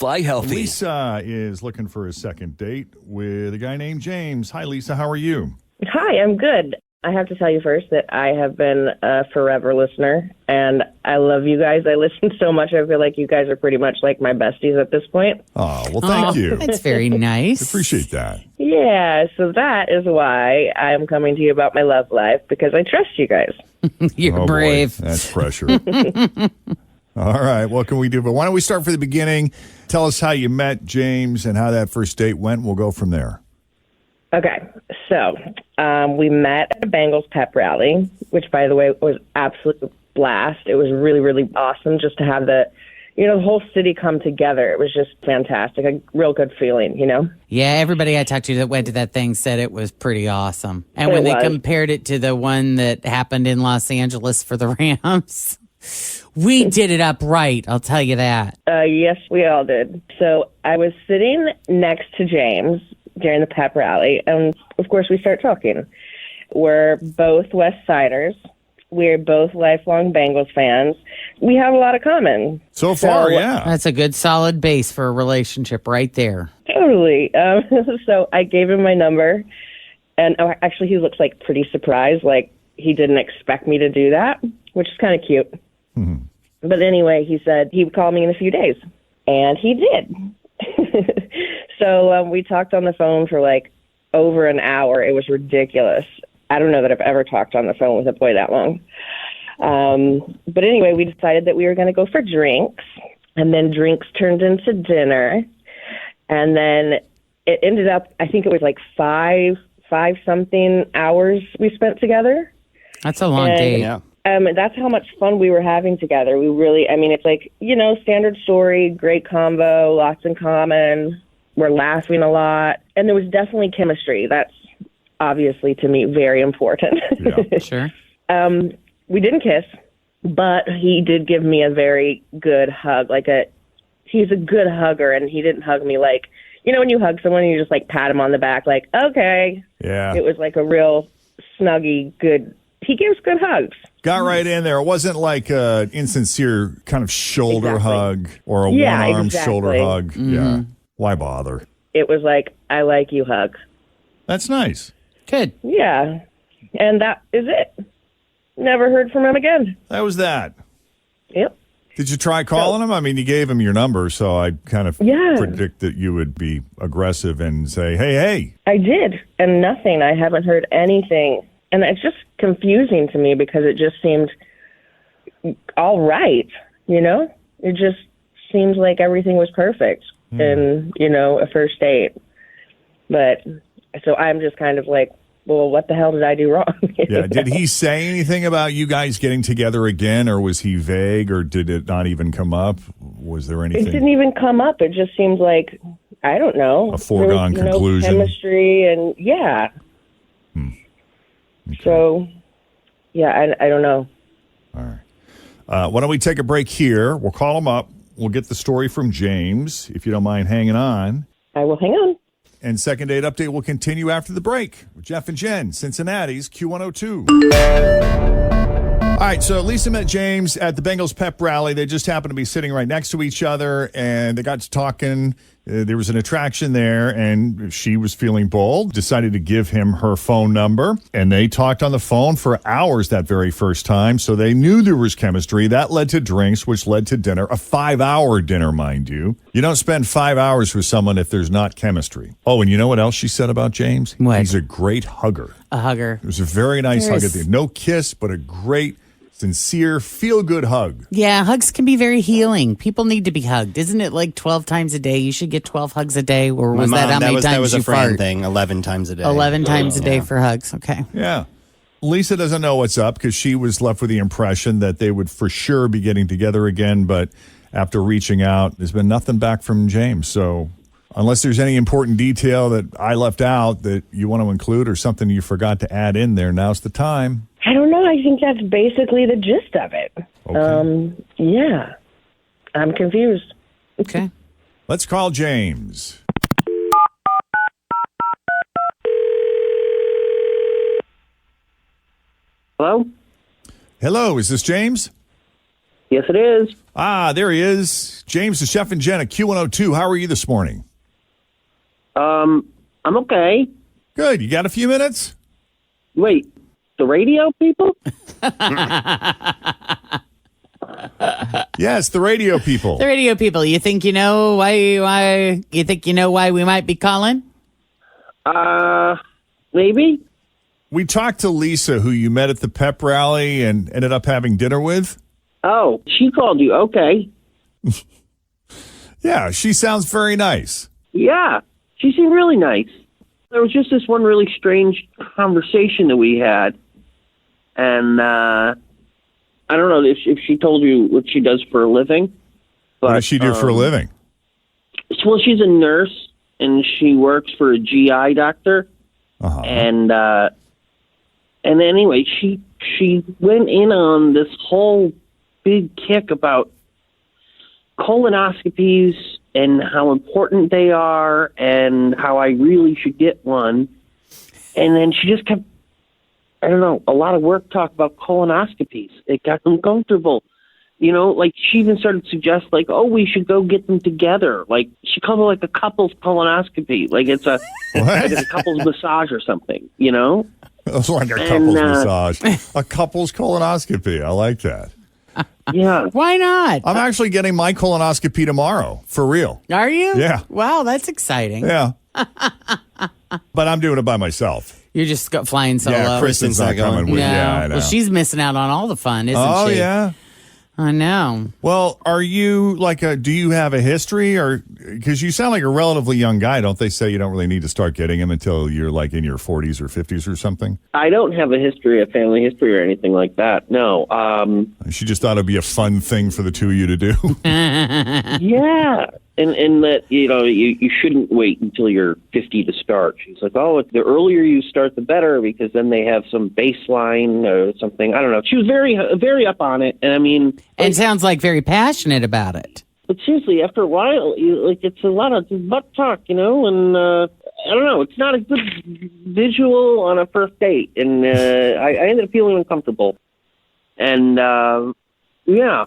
Fly healthy. Lisa is looking for a second date with a guy named James. Hi, Lisa. How are you? Hi, I'm good. I have to tell you first that I have been a forever listener, and I love you guys. I listen so much, I feel like you guys are pretty much like my besties at this point. Oh, well, thank you. That's very nice. Appreciate that. Yeah, so that is why I'm coming to you about my love life, because I trust you guys. You're Oh, brave. Boy. That's pressure. All right. What can we do? But why don't we start from the beginning? Tell us how you met James and how that first date went. We'll go from there. Okay, so we met at a Bengals pep rally, which, by the way, was absolute blast. It was really, really awesome just to have the whole city come together. It was just fantastic, a real good feeling, Yeah, everybody I talked to that went to that thing said it was pretty awesome. And when they compared it to the one that happened in Los Angeles for the Rams, we did it up right, I'll tell you that. Yes, we all did. So I was sitting next to James during the pep rally, and of course we start talking. We're both West Siders. We're both lifelong Bengals fans. We have a lot of common. So far, yeah. That's a good solid base for a relationship right there. Totally. So I gave him my number, and actually he looks like pretty surprised, like he didn't expect me to do that, which is kind of cute. Mm-hmm. But anyway, he said he would call me in a few days, and he did. So we talked on the phone for like over an hour. It was ridiculous. I don't know that I've ever talked on the phone with a boy that long. But anyway, we decided that we were going to go for drinks, and then drinks turned into dinner. And then it ended up, I think it was like five something hours we spent together. That's a long date. Yeah. That's how much fun we were having together. We really, it's like, standard story, great combo, lots in common. We're laughing a lot. And there was definitely chemistry. That's obviously, to me, very important. Yeah. Sure. We didn't kiss, but he did give me a very good hug. He's a good hugger, and he didn't hug me like, when you hug someone, you just like pat him on the back, like, okay. Yeah. It was like a real snuggy, good. He gives good hugs. Got right in there. It wasn't like an insincere kind of shoulder hug or a one-arm shoulder hug. Mm-hmm. Yeah. Why bother? It was like, I like you hug. That's nice. Good. Yeah. And that is it. Never heard from him again. That was that. Yep. Did you try calling him? I mean, you gave him your number, so I kind of predict that you would be aggressive and say, hey. I did, and nothing. I haven't heard anything. And it's just confusing to me because it just seemed all right, It just seems like everything was perfect in, a first date. But so I'm just kind of like, well, what the hell did I do wrong? Yeah. Did he say anything about you guys getting together again, or was he vague, or did it not even come up? Was there anything? It didn't even come up. It just seemed like, I don't know. A foregone conclusion. Chemistry and, yeah. Okay. So, yeah, I don't know. All right. Why don't we take a break here? We'll call him up. We'll get the story from James, if you don't mind hanging on. I will hang on. And second date update will continue after the break with Jeff and Jen, Cincinnati's Q102. All right, so Lisa met James at the Bengals pep rally. They just happened to be sitting right next to each other, and they got to talking. There was an attraction there, and she was feeling bold, decided to give him her phone number, and they talked on the phone for hours that very first time, so they knew there was chemistry. That led to drinks, which led to dinner, a 5-hour dinner, mind you. You don't spend 5 hours with someone if there's not chemistry. Oh, and you know what else she said about James? What? He's a great hugger. A hugger. It was a very nice hug at the end. No kiss, but a great, sincere, feel-good hug. Yeah, hugs can be very healing. People need to be hugged. Isn't it like 12 times a day? You should get 12 hugs a day. Or was that how many times that was you a friend fart? thing, 11 times a day. 11 times a day for hugs. Okay. Yeah. Lisa doesn't know what's up because she was left with the impression that they would for sure be getting together again. But after reaching out, there's been nothing back from James. So unless there's any important detail that I left out that you want to include or something you forgot to add in there, now's the time. I don't know. I think that's basically the gist of it. Okay. Yeah. I'm confused. Okay. Let's call James. Hello? Hello, is this James? Yes, it is. There he is. James, the Chef and Jenn at Q102. How are you this morning? I'm okay. Good. You got a few minutes? Wait, the radio people? Yes, the radio people. The radio people. You think you know why you think you know why we might be calling? Maybe. We talked to Lisa, who you met at the pep rally and ended up having dinner with. Oh, she called you. Okay. Yeah, she sounds very nice. Yeah, she seemed really nice. There was just this one really strange conversation that we had. And I don't know if she told you what she does for a living. But, What does she do for a living? Well, she's a nurse, and she works for a GI doctor. Uh-huh. And anyway, she went in on this whole big kick about colonoscopies and how important they are and how I really should get one. And then she just kept, I don't know, a lot of work talk about colonoscopies. It got uncomfortable. You know, like she even started to suggest, like, oh, we should go get them together. Like she called it like a couple's colonoscopy. Like it's a like it's a couple's massage or something, you know? It's like a couple's massage. A couple's colonoscopy. I like that. Yeah. Why not? I'm actually getting my colonoscopy tomorrow. For real. Are you? Yeah. Wow, that's exciting. Yeah. But I'm doing it by myself. You're just flying solo. Yeah, Kristen's not coming with. No. Yeah, I know. Well, she's missing out on all the fun, isn't she? Oh, yeah. I know. Well, are you do you have a history because you sound like a relatively young guy. Don't they say you don't really need to start getting them until you're like in your 40s or 50s or something? I don't have a family history or anything like that. No. She just thought it'd be a fun thing for the two of you to do. Yeah. And that, you know, you shouldn't wait until you're 50 to start. She's like, oh, the earlier you start, the better, because then they have some baseline or something. I don't know. She was very, very up on it. And I mean, And sounds like very passionate about it. but seriously, after a while, it's a lot of butt talk, you know, and I don't know. It's not a good visual on a first date. And I ended up feeling uncomfortable. And, yeah.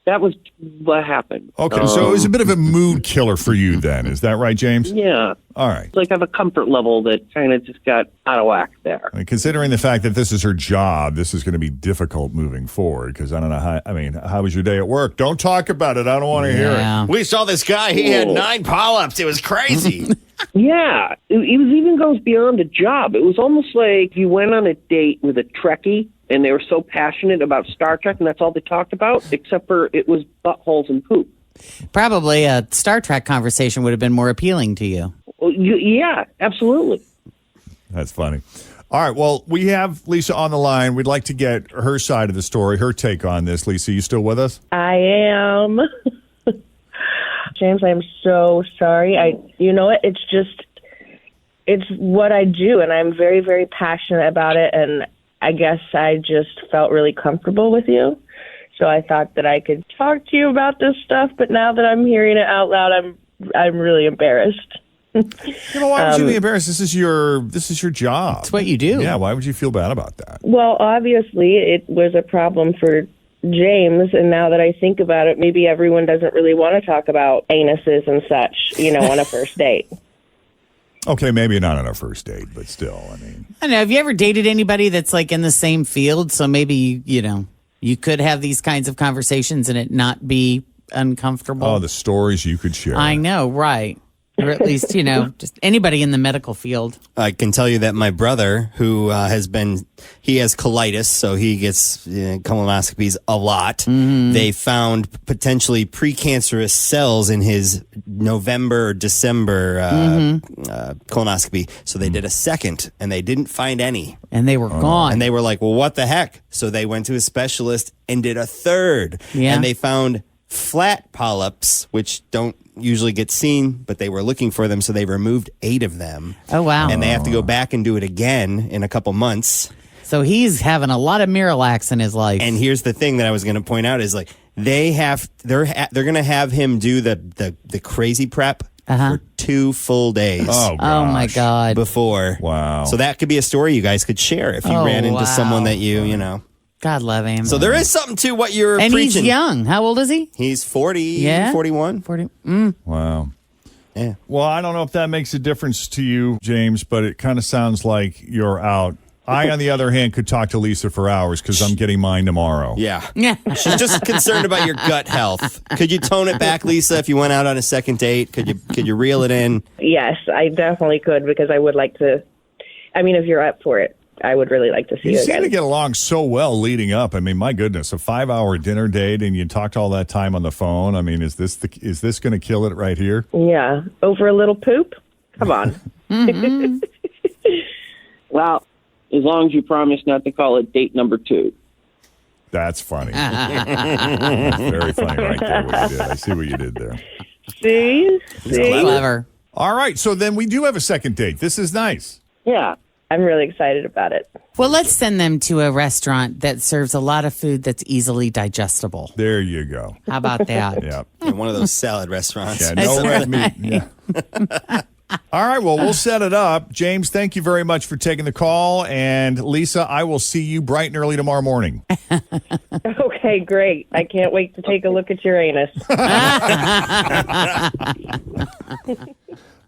That was what happened. Okay, so it was a bit of a mood killer for you then. Is that right, James? Yeah. All right. It's like I have a comfort level that kind of just got out of whack there. I mean, considering the fact that this is her job, this is going to be difficult moving forward because I don't know how was your day at work? Don't talk about it. I don't want to hear it. We saw this guy. He had 9 polyps. It was crazy. Yeah. It even goes beyond a job. It was almost like you went on a date with a Trekkie and they were so passionate about Star Trek and that's all they talked about, except for it was buttholes and poop. Probably a Star Trek conversation would have been more appealing to you. Well, yeah, absolutely. That's funny. All right. Well, we have Lisa on the line. We'd like to get her side of the story, her take on this. Lisa, you still with us? I am. James, I'm so sorry. You know what? It's what I do, and I'm very, very passionate about it, and I guess I just felt really comfortable with you. So I thought that I could talk to you about this stuff, but now that I'm hearing it out loud, I'm really embarrassed. You know, why would you be embarrassed? This is your job. It's what you do. Yeah, why would you feel bad about that? Well, obviously, it was a problem for James, and now that I think about it, maybe everyone doesn't really want to talk about anuses and such, you know, on a first date. Okay, maybe not on a first date, but still, I mean. I don't know. Have you ever dated anybody that's like in the same field? So maybe, you know, you could have these kinds of conversations and it not be uncomfortable. Oh, the stories you could share. I know, right. Or at least, you know, just anybody in the medical field. I can tell you that my brother, who he has colitis, so he gets colonoscopies a lot. Mm-hmm. They found potentially precancerous cells in his November or December colonoscopy. So they did a second, and they didn't find any. And they were gone. And they were like, well, what the heck? So they went to a specialist and did a third. Yeah. And they found flat polyps, which don't usually get seen, but they were looking for them, so they removed 8 of them. Oh, wow. And they have to go back and do it again in a couple months. So he's having a lot of Miralax in his life. And here's the thing that I was going to point out is like they're going to have him do the crazy prep for 2 full days. Oh, oh my God. Before. Wow. So that could be a story you guys could share if you ran into someone that you know. God love him. So there is something to what you're and preaching. he's young. How old is he? He's 40, Yeah. 41. 40. Wow. Yeah. Well, I don't know if that makes a difference to you, James, but it kind of sounds like you're out. I, on the other hand, could talk to Lisa for hours because I'm getting mine tomorrow. Yeah. Yeah. She's just concerned about your gut health. Could you tone it back, Lisa, if you went out on a second date? Could you reel it in? Yes, I definitely could because I would like to. I mean, if you're up for it, I would really like to see You you seem again. to get along so well leading up. I mean, my goodness, a 5-hour dinner date and you talked all that time on the phone. I mean, is this going to kill it right here? Yeah, over a little poop? Come on. Well, as long as you promise not to call it date number 2. That's funny. That's very funny right there what you did. I see what you did there. See? Clever. All right, so then we do have a second date. This is nice. Yeah. I'm really excited about it. Well, let's send them to a restaurant that serves a lot of food that's easily digestible. There you go. How about that? Yeah. In one of those salad restaurants. Yeah, no red meat. Yeah. All right, well, we'll set it up. James, thank you very much for taking the call. And Lisa, I will see you bright and early tomorrow morning. Okay, great. I can't wait to take a look at your anus.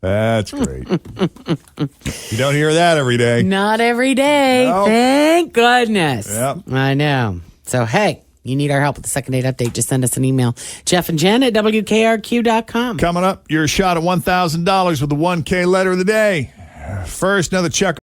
That's great. You don't hear that every day. Not every day. No. Thank goodness. Yep. I know. So, hey, you need our help with the second date update. Just send us an email. Jeff and Jen at WKRQ.com. Coming up, your shot at $1,000 with the 1K letter of the day. First, another check